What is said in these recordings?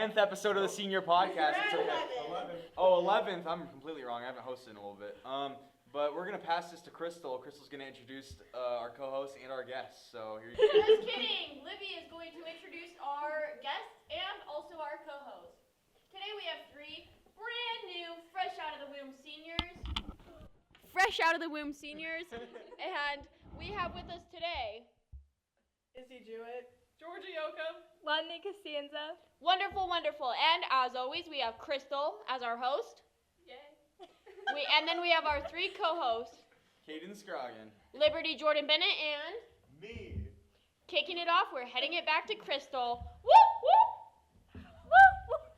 10th episode of the senior podcast. It's okay. 11th. I'm completely wrong. I haven't hosted in a little bit. But we're going to pass this to Crystal. Crystal's going to introduce our co-host and our guests. So here you go. Just kidding. Libby is going to introduce our guests and also our co-host. Today we have three brand new, fresh out of the womb seniors. And we have with us today Issie Jewitt, Jorja Yocom, Costanza. Wonderful. And as always, we have Crystal as our host. Yay. And then we have our three co-hosts, Caden Scroggin. Liberty Jordan Bennett, and Me. kicking it off, we're heading it back to Crystal. Whoop, whoop.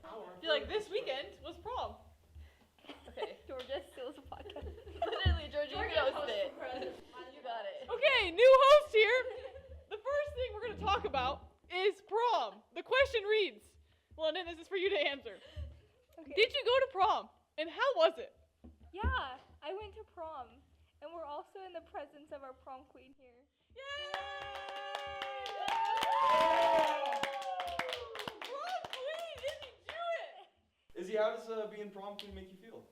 I feel like this weekend was prom. Okay. Jorja steals a podcast. Literally, Jorja, you hosted it. You got it. Okay, new host here. The first thing we're going to talk about is prom. The question reads, London, this is for you to answer. Okay. Did you go to prom? And how was it? Yeah, I went to prom. And we're also in the presence of our prom queen here. Yay! Prom queen, Issie Jewitt! Izzy, how does being prom queen make you feel?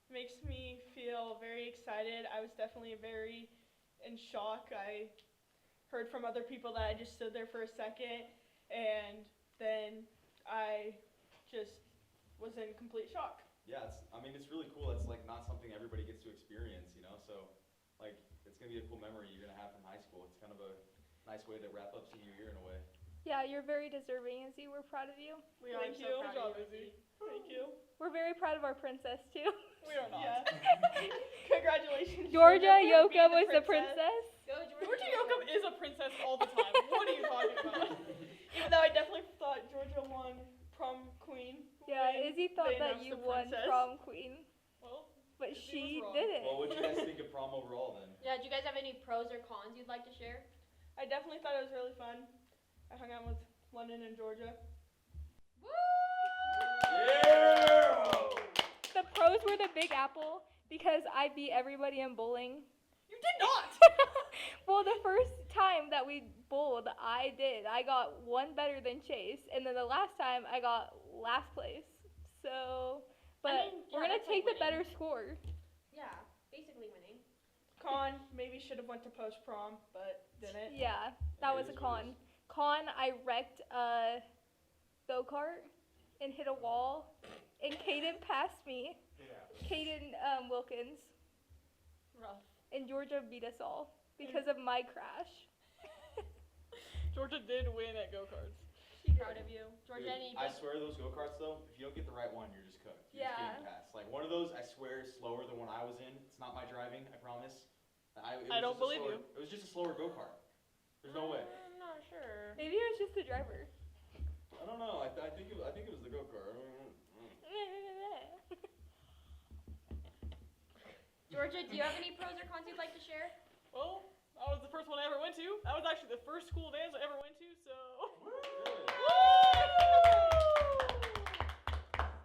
Makes me feel very excited. I was definitely very in shock. I heard from other people that I just stood there for a second, and then I just was in complete shock. Yeah, it's really cool. It's like not something everybody gets to experience, you know? So, like, it's going to be a cool memory you're going to have from high school. It's kind of a nice way to wrap up senior year in a way. Yeah, you're very deserving, Izzy. We're proud of you. We are Thank so you. proud of you, Izzy. Thank you. We're very proud of our princess, too. We are not. Yeah. Congratulations. Jorja for being Yocom was the princess. Go, Jorja Yocom is a princess all the time. What are you talking about? Even though I definitely thought Jorja won prom queen. Yeah, when Izzy thought they that announced you the won princess. prom queen. Well, But Izzy she was wrong. didn't. Well, what do you guys think of prom overall then? Yeah, do you guys have any pros or cons you'd like to share? I definitely thought it was really fun. I hung out with London and Jorja. Yeah! The pros were the Big Apple because I beat everybody in bowling. You did not! Well, the first time that we bowled, I did. I got one better than Chase, and then the last time I got last place. So, but we're gonna that's take like the better score. Yeah, basically winning. Con, maybe should have went to post prom, but didn't. Yeah, that was a con. Con, I wrecked a go-kart and hit a wall, and Caden passed me. Caden Wilkins. Rough. And Jorja beat us all because of my crash. Jorja did win at go-karts. Proud of you. Jorja, any I swear those go-karts though, if you don't get the right one, you're just cooked. You're just getting passed. Like one of those, I swear, is slower than one I was in. It's not my driving, I promise. I don't believe you. It was just a slower go-kart. There's no way. I'm not sure. Maybe it was just the driver. I don't know. I think it was the go-kart. Georgia, do you have any pros or cons you'd like to share? Well, that was the first one I ever went to. That was actually the first school dance I ever went to, so.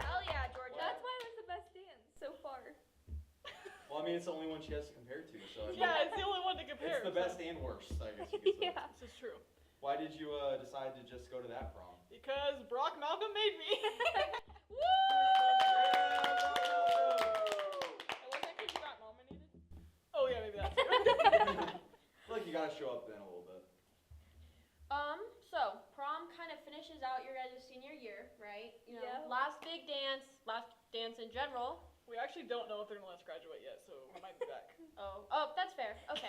Hell yeah, Georgia. That's why it was the best dance so far. Well, I mean, it's the only one she has to compare to, so I mean, Yeah, it's the only one to compare. it's the best and worst, I guess you could say. Yeah. This is true. Why did you decide to just go to that prom? Because Brock Malcolm made me. Woo! Wasn't because you got nominated? Oh, yeah, maybe that's it. I feel like you gotta show up then a little bit. So prom kind of finishes out your guys' senior year, right? You know, Yeah. last big dance, last dance in general. We actually don't know if they're going to let us graduate yet, so we might be back. Oh, that's fair. Okay.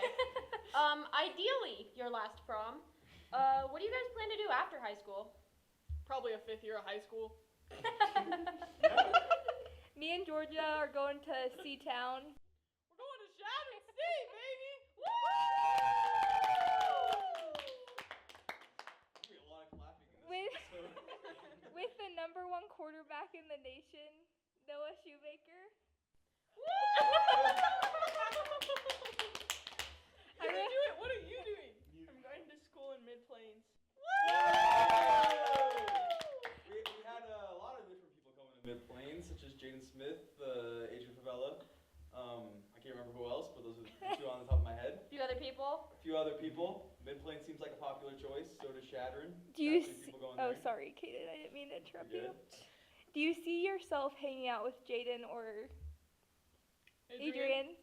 Ideally, your last prom. What do you guys plan to do after high school? Probably a 5th year of high school. Me and Jorja are going to C-Town. We're going to Shattered State, baby! Woo! There'll be a lot of clapping in With, this episode. with the #1 quarterback in the nation, Noah Shoemaker. You're gonna do it? What are you doing? I'm going to school in Mid-Plains. We had a lot of different people coming to Mid-Plains, such as Jaden Smith, Adrian Favela. I can't remember who else, but those are the two on the top of my head. A few other people. A few other people. Mid-Plains seems like a popular choice, so does Shadron. Do you Actually, people going going Oh, there. sorry, Kaden. I didn't mean to interrupt You're you. good. Do you see yourself hanging out with Jaden or Adrian?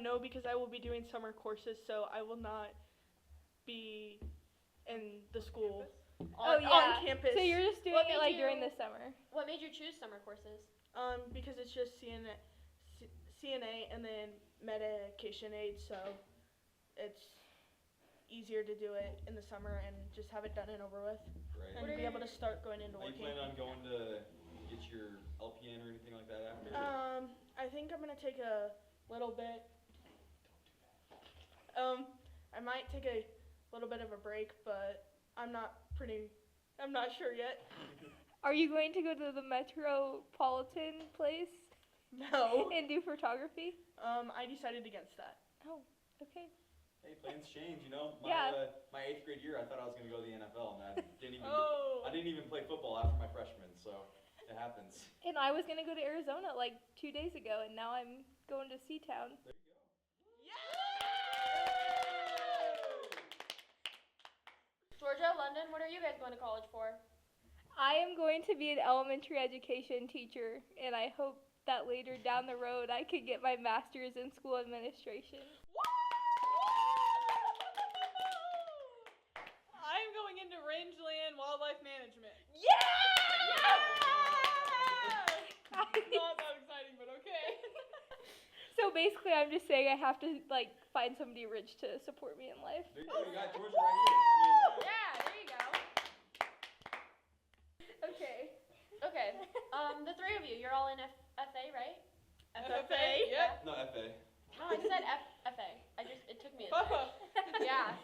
No, because I will be doing summer courses, so I will not be in the school on campus. So you're just doing What it made like you- during the summer. What made you choose summer courses? Because it's just CNA and then medication aid, so it's easier to do it in the summer and just have it done and over with, Right. and be able to start going into Are you working. planning on going to get your LPN or anything like that after? I think I'm gonna take a little bit. I might take a little bit of a break, but I'm not sure yet. Are you going to go to the Metropolitan place No. and do photography? I decided against that. Oh, okay. Hey, plans change, you know. Yeah. My 8th grade year, I thought I was gonna go to the NFL, and I didn't even. Oh. I didn't even play football after my freshman, so it happens. And I was gonna go to Arizona like 2 days ago, and now I'm going to Seatown. There you go. Georgia, London, what are you guys going to college for? I am going to be an elementary education teacher, and I hope that later down the road I could get my master's in school administration. I'm going into rangeland wildlife management. Yeah! Not that exciting, but okay. So basically, I'm just saying I have to like find somebody rich to support me in life. There you go. You got Georgia right here. Yeah, there you go. Okay. Okay. The three of you, you're all in FA, right? FFA? Yeah. No, FA. No, I just said FA. It took me a Papa. second. Yeah.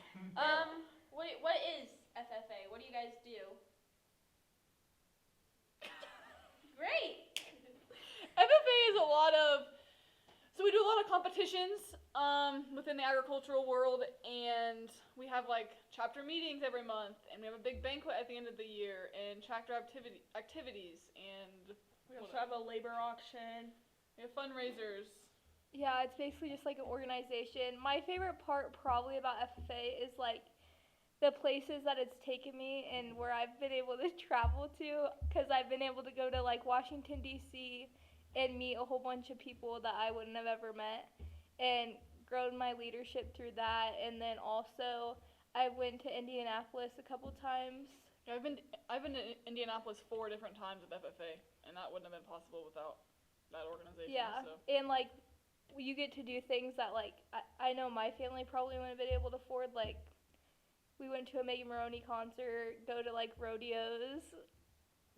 What is FFA? What do you guys do? Great. FFA is so we do a lot of competitions within the agricultural world, and we have like chapter meetings every month, and we have a big banquet at the end of the year, and chapter activities, and We also have a labor auction. we have fundraisers. Yeah, it's basically just like an organization. My favorite part probably about FFA is like the places that it's taken me and where I've been able to travel to, because I've been able to go to like Washington, D.C. and meet a whole bunch of people that I wouldn't have ever met and grown my leadership through that. And then also I went to Indianapolis a couple times. Yeah, I've been to Indianapolis 4 different times with FFA, and that wouldn't have been possible without that organization. Yeah, So. and like you get to do things that like I know my family probably wouldn't have been able to afford. Like we went to a Megan Maroney concert, go to like rodeos,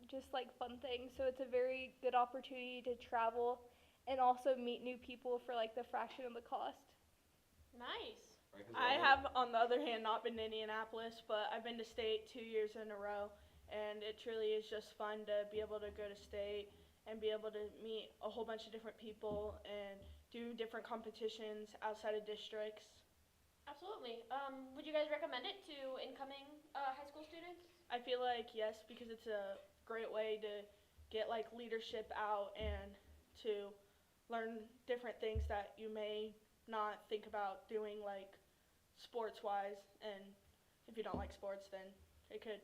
just like fun things. So it's a very good opportunity to travel and also meet new people for like the fraction of the cost. Nice. Right, 'cause I have, on the other hand, not been to Indianapolis, but I've been to state 2 years in a row, and it truly is just fun to be able to go to state and be able to meet a whole bunch of different people and do different competitions outside of districts. Absolutely. Would you guys recommend it to incoming high school students? I feel like yes, because it's a great way to get like leadership out and to learn different things that you may not think about doing like sports wise, and if you don't like sports then it could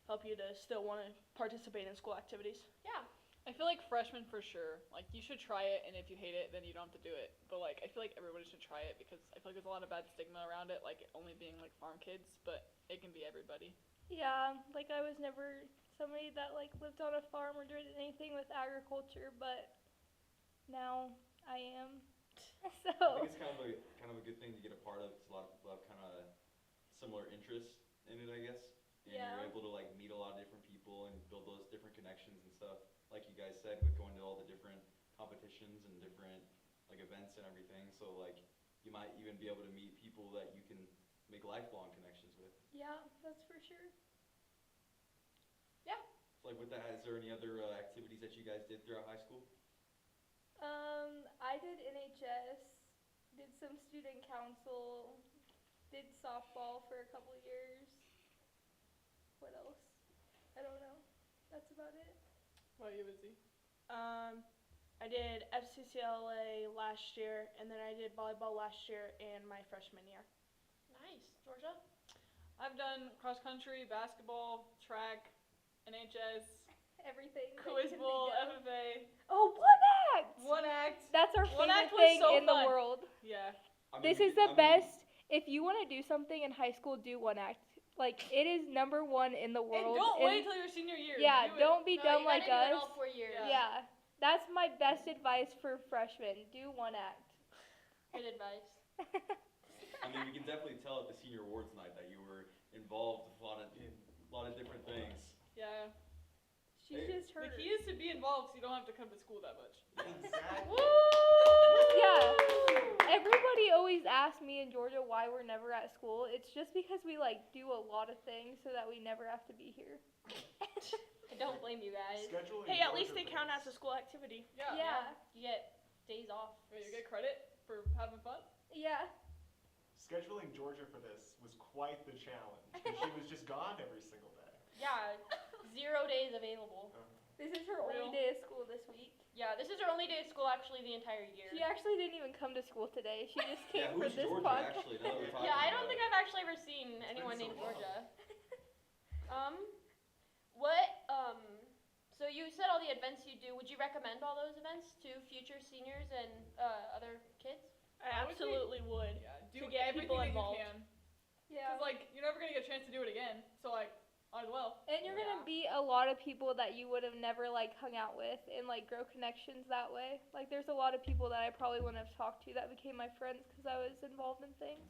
help you to still want to participate in school activities. Yeah. I feel like freshmen for sure. Like you should try it, and if you hate it, then you don't have to do it. But like I feel like everybody should try it because I feel like there's a lot of bad stigma around it, like it only being like farm kids, but it can be everybody. Yeah, like I was never somebody that like lived on a farm or did anything with agriculture, but now I am. I So think it's kind of a good thing to get a part of. 'Cause a lot of people have kind of similar interests in it, I guess. And Yeah. you're able to like meet a lot of different people and build those different connections and stuff. Like you guys said, with going to all the different competitions and different like events and everything. So like you might even be able to meet people that you can make lifelong connections with. yeah, that's for sure. So like with that, is there any other activities that you guys did throughout high school? I did NHS, did some student council, did softball for a couple years. What else? I don't know. That's about it. What are you, Izzy? I did FCCLA last year, and then I did volleyball last year and my freshman year. Nice. Georgia? I've done cross country, basketball, track, NHS, Everything. that you Quiz can Bowl, think of. FFA. Oh, One Act! One Act. That's our One favorite Act was thing so in the fun. world. Yeah. This is the best. If you want to do something in high school, do One Act. Like, it is number one in the And world. don't wait till your senior year. Yeah, Do it. don't be No, dumb you like gotta do it us. all 4 years. Yeah. That's my best advice for freshmen. Do One Act. Good advice. I mean, we can definitely tell at the senior awards night that you were involved with a lot of different things. Yeah. She's Hey, just The hurt. key is to be involved so you don't have to come to school that much. Exactly. Yeah. Everybody always asks me and Georgia why we're never at school. It's just because we like do a lot of things so that we never have to be here. I don't blame you guys. Scheduling Hey, at least Georgia they count for as a school activity. Yeah. Yeah. You get days off. Wait, you get credit for having fun? Yeah. Scheduling Georgia for this was quite the challenge, because she was just gone every single day. Yeah, 0 days available. This is her only Real. day of school this week. Yeah, this is her only day of school actually the entire year. She actually didn't even come to school today. She just came Yeah, for who's this Georgia podcast. actually? Now that we're talking Yeah, I about don't it. think I've actually ever seen anyone been named so long. Georgia. What, so you said all the events you do. Would you recommend all those events to future seniors and other kids? I I would say- absolutely would. Yeah. Do To get everything people that involved. you can. Yeah. Cause like you're never gonna get a chance to do it again. So like, might as well. And you're gonna Yeah. meet a lot of people that you would have never like hung out with and like grow connections that way. Like there's a lot of people that I probably wouldn't have talked to that became my friends because I was involved in things.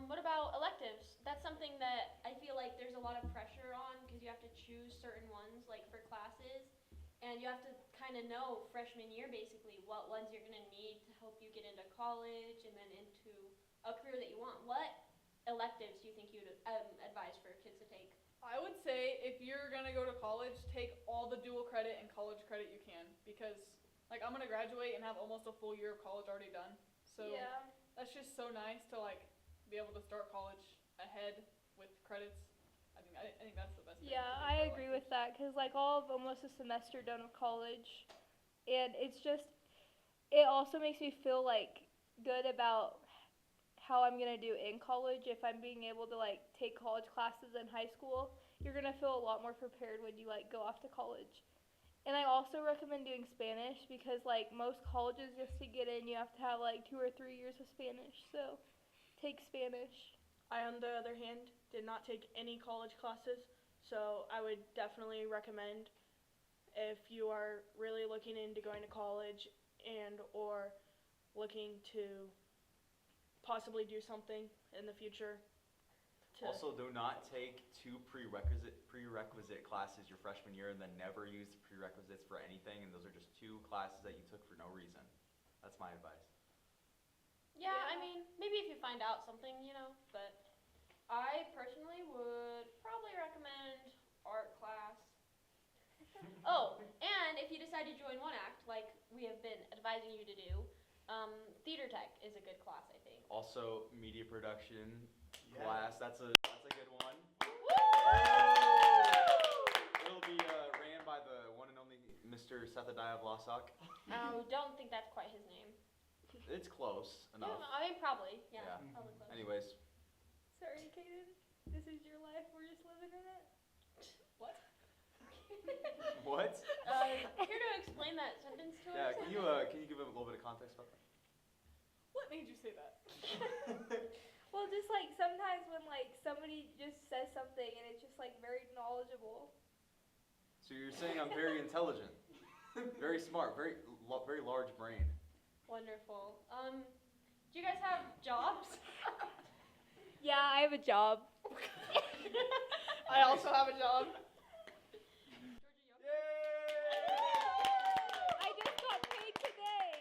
What about electives? That's something that I feel like there's a lot of pressure on because you have to choose certain ones like for classes. And you have to kind of know freshman year basically what ones you're going to need to help you get into college and then into a career that you want. What electives do you think you would advise for kids to take? I would say if you're gonna go to college, take all the dual credit and college credit you can, because like I'm gonna graduate and have almost a full year of college already done. So yeah. that's just so nice to like be able to start college ahead with credits. I think that's the best thing. Yeah, to do I for agree with electives. that because like all of almost a semester done of college, and it's just it also makes me feel like good about how I'm gonna do in college if I'm being able to like take college classes in high school. You're gonna feel a lot more prepared when you like go off to college. And I also recommend doing Spanish because like most colleges just to get in you have to have like 2 or 3 years of Spanish. So take Spanish. I, on the other hand, did not take any college classes, so I would definitely recommend if you are really looking into going to college and or looking to possibly do something in the future. Also, do not take 2 prerequisite classes your freshman year and then never use the prerequisites for anything, and those are just 2 classes that you took for no reason. That's my advice. Yeah, I mean, maybe if you find out something, you know, but I personally would probably recommend art class. Oh, and if you decide to join One Act, like we have been advising you to do, theater tech is a good class, I think. Also, media production Yeah. class, that's a good one. It'll be ran by the one and only Mr. Sethadiah Vlasok. I don't think that's quite his name. It's close Yeah, enough. I mean, probably. Yeah, Yeah. probably close. Anyways, Sorry, Kaden. This is your life. We're just living in it. what? Here to explain that sentence to Yeah, us. can you give a little bit of context about that? What made you say that? Well, just like sometimes when like somebody just says something and it's just like very knowledgeable. So you're saying I'm very intelligent, very smart, very large brain. Wonderful. Do you guys have jobs? Yeah, I have a job. I also have a job. I just got paid today.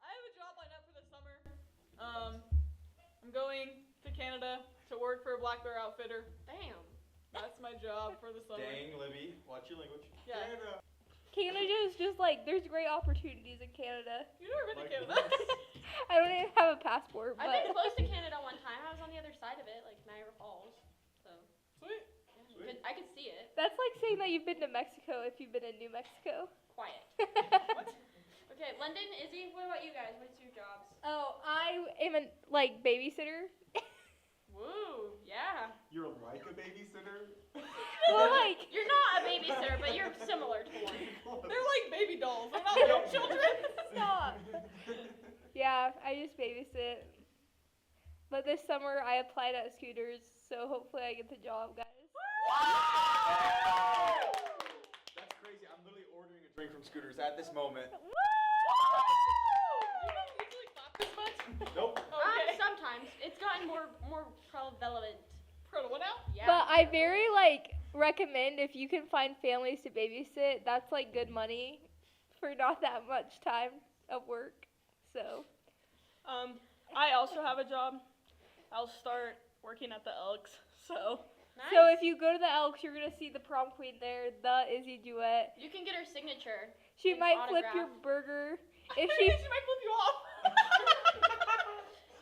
I have a job lined up for the summer. I'm going to Canada to work for a black bear outfitter. Damn. That's my job for the summer. Dang, Libby, watch your language. Yeah. Canada is just like there's great opportunities in Canada. You've never been to Like Canada? I don't even have a passport, I've been but close to Canada one time. I was on the other side of it, like Niagara Falls. So Sweet. Sweet. I could see it. that's like saying that you've been to Mexico if you've been in New Mexico. Quiet. Okay, London, Izzy, what about you guys? What's your jobs? Oh, I am a like babysitter. Woo, yeah. You're like a babysitter? Well, like, You're not a babysitter, but you're similar to one. They're like baby dolls. They're not real children. stop. Yeah, I just babysit. But this summer I applied at Scooters, so hopefully I get the job, guys. That's crazy. I'm literally ordering a drink from Scooters at this moment. You don't usually clap this much. Nope. Okay. Sometimes it's gotten more prevalent. What now? Yeah. But I very recommend if you can find families to babysit, that's like good money for not that much time of work. So I also have a job. I'll start working at the Elks. So Nice. So if you go to the Elks, you're gonna see the prom queen there, the Issie Jewitt. You can get her signature. She And might flip your autograph. burger. If She she might flip you off.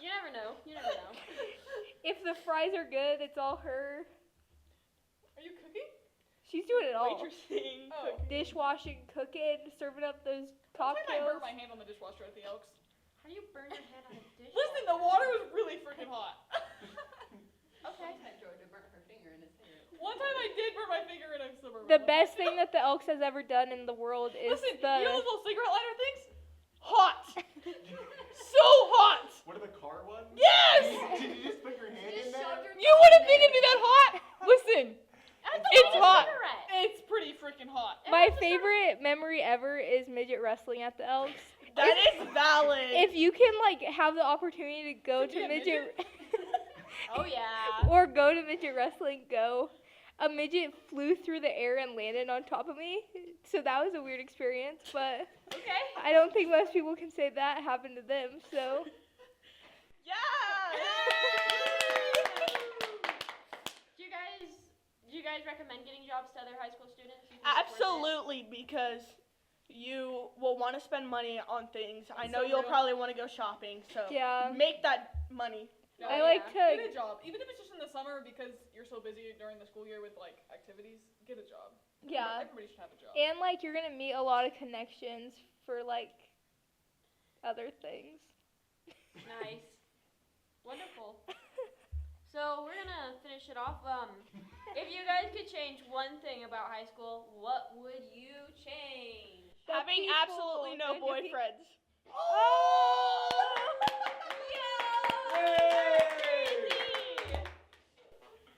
You never know. You never know. if the fries are good, it's all her. Are you cooking? She's doing it all. waitressing, Oh. cooking. Dishwashing, cooking, serving up those One time I cocktails. burnt my hand on the dishwasher at the Elks. How do you burn your hand on a dish? Listen, the water was really freaking hot. Okay. Jorja burnt her finger in his hair. One time I did burn my finger and I'm still burning. The best thing that the Elks has ever done in the world is Listen, the. you know those little cigarette lighter things? Hot. So hot. What are the car ones? Yes. Did you just put your hand in there? You wouldn't think it'd be that hot. Listen, it's hot. Cigarette. It's pretty freaking hot. My favorite memory ever is midget wrestling at the Elks. That is valid. If you can have the opportunity to go To to be a midget Oh yeah. or go to midget wrestling, go. A midget flew through the air and landed on top of me, so that was a weird experience. But Okay. I don't think most people can say that happened to them. So yeah. Do you guys recommend getting jobs to other high school students? You think it's worth it? Absolutely, because you will want to spend money on things. I It's know so you'll real. probably want to go shopping, so yeah, make that money. I Oh, like yeah. Get a to. job, even if it's just in the summer because you're so busy during the school year with activities. Get a job. Yeah, Everybody should have a job. and you're gonna meet a lot of connections for other things. Nice. Wonderful. So we're gonna finish it off. If you guys could change one thing about high school, what would you change? The Having people, absolutely no the people- boyfriends. Oh!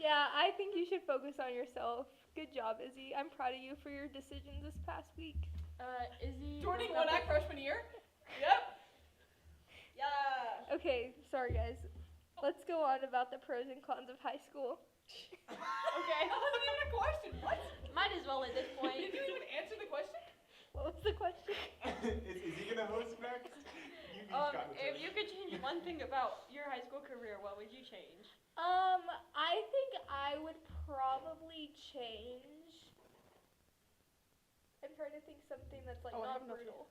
Yeah, I think you should focus on yourself. Good job, Izzy. I'm proud of you for your decision this past week. Izzy. Joining one act freshman year. Yep. Yeah. Okay, sorry guys. Let's go on about the pros and cons of high school. Okay. That wasn't even a question. What? Might as well at this point. Did you even answer the question? What was the question? Is he gonna host next? You each got the If turn. you could change one thing about your high school career, what would you change? I think I would probably change. I'm trying to think something that's Oh, I have not nothing. brutal.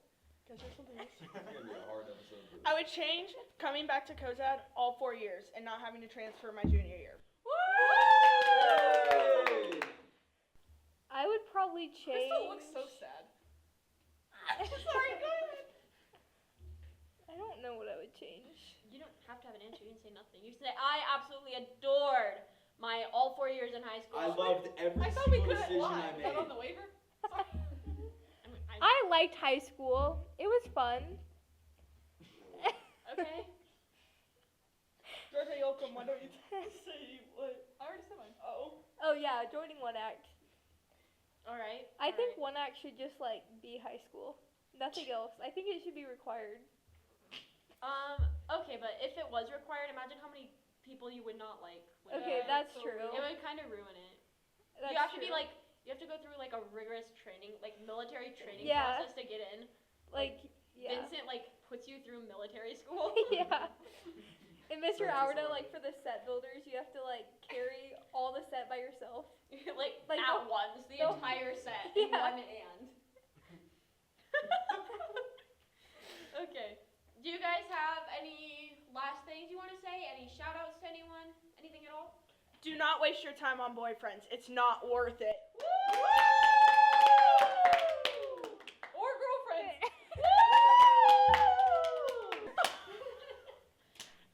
Can I say something else? It's gonna be a hard episode. I would change coming back to Cozad all 4 years and not having to transfer my junior year. Hey! I would probably change. Crystal looks so sad. Sorry, go ahead. I don't know what I would change. You don't have to have an answer. You can say nothing. You say, I absolutely adored my all 4 years in high school. I loved every I thought we single couldn't decision lie. I Is that made. on the waiver? I liked high school. It was fun. Okay. Jorja Yocom, why don't you say what? I already said mine. Oh. Oh yeah, joining one act. All right. I all think right. one act should just be high school. Nothing else. I think it should be required. Okay, but if it was required, imagine how many people you would not like. with Okay, it. that's so true. real. It would kind of ruin it. That's you have to true. be you have to go through a rigorous training, military training Yeah. process to get in. yeah. Vincent puts you through military school. Yeah. And Mr. That's Hourda, horrible. for the set builders, you have to carry all the set by yourself. Like Like at the- once, the the- entire set in Yeah. one and. Okay. Do you guys have any last things you want to say? Any shout outs to anyone? Anything at all? Do not waste your time on boyfriends. It's not worth it. Or girlfriends.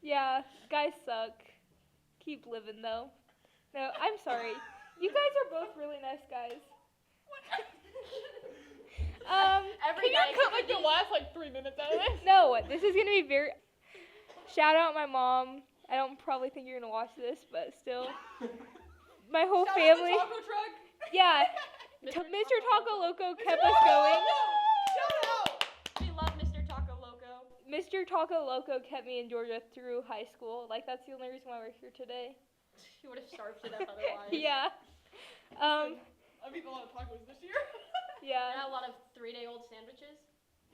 Yeah, guys suck. keep living though. No, I'm sorry. You guys are both really nice guys. Can Every you guy cut like the last like 3 minutes out of this? No, this is gonna be very. Shout out my mom. I don't probably think you're gonna watch this, but still, my whole Shout out family. the taco truck. Yeah, Mr. Taco Loco kept us going. Shout out. We love Mr. Taco Loco. Mr. Taco Loco kept me in Georgia through high school. Like that's the only reason why we're here today. He would have starved to death otherwise. Yeah. I've eaten a lot of tacos this year. And Yeah. a lot of 3-day-old sandwiches.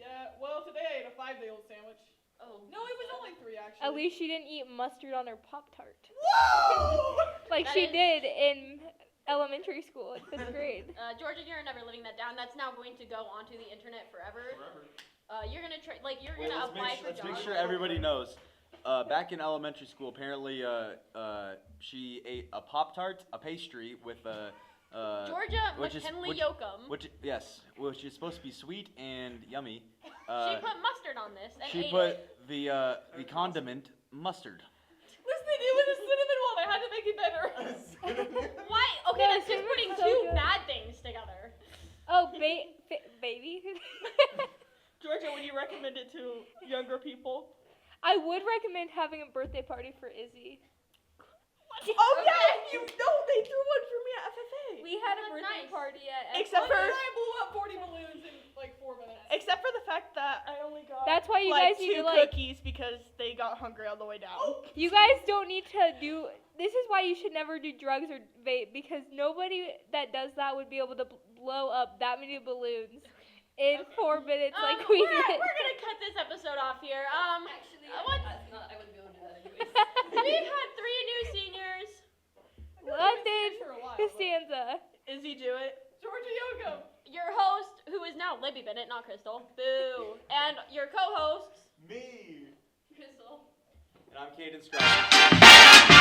Yeah. Well, today I ate a 5-day-old sandwich. Oh. No, it was only 3 actually. At least she didn't eat mustard on her Pop-Tart. Whoa! Like That she is- did in elementary school in 5th grade. Georgia, you're never living that down. That's now going to go onto the internet forever. Forever. You're gonna try, like, you're Wait, gonna let's apply make, for let's jobs. make sure everybody knows. Back in elementary school, apparently, she ate a Pop-Tart, a pastry with Georgia which is- McKinley which- Yocom. which is supposed to be sweet and yummy. She put mustard on this and She ate put it. the condiment mustard. Listen, it was a cinnamon one. I had to make it better. Why? Okay, No, that's just cinnamon's putting so two good. bad things together. Oh, baby. Georgia, would you recommend it to younger people? I would recommend having a birthday party for Izzy. Oh yeah, you know they threw one for me at FFA. We had a That's birthday nice. party at. Except for I blew up 40 balloons in like 4 minutes. except for the fact that I only got That's why you like guys need 2 to like. cookies because they got hungry on the way down. You guys don't need to do. This is why you should never do drugs or vape because nobody that does that would be able to blow up that many balloons in 4 minutes like we we're did. gonna cut this episode off here. Actually, what- I wouldn't be able to do that anyways. We've had 3 new seniors. London, For a while, but- Costanza. Issie Jewitt. Jorja Yocom. Your host, who is now Libby Bennett, not Crystal. Boo. And your co-hosts. Me. Crystal. And I'm Caden Scruggs.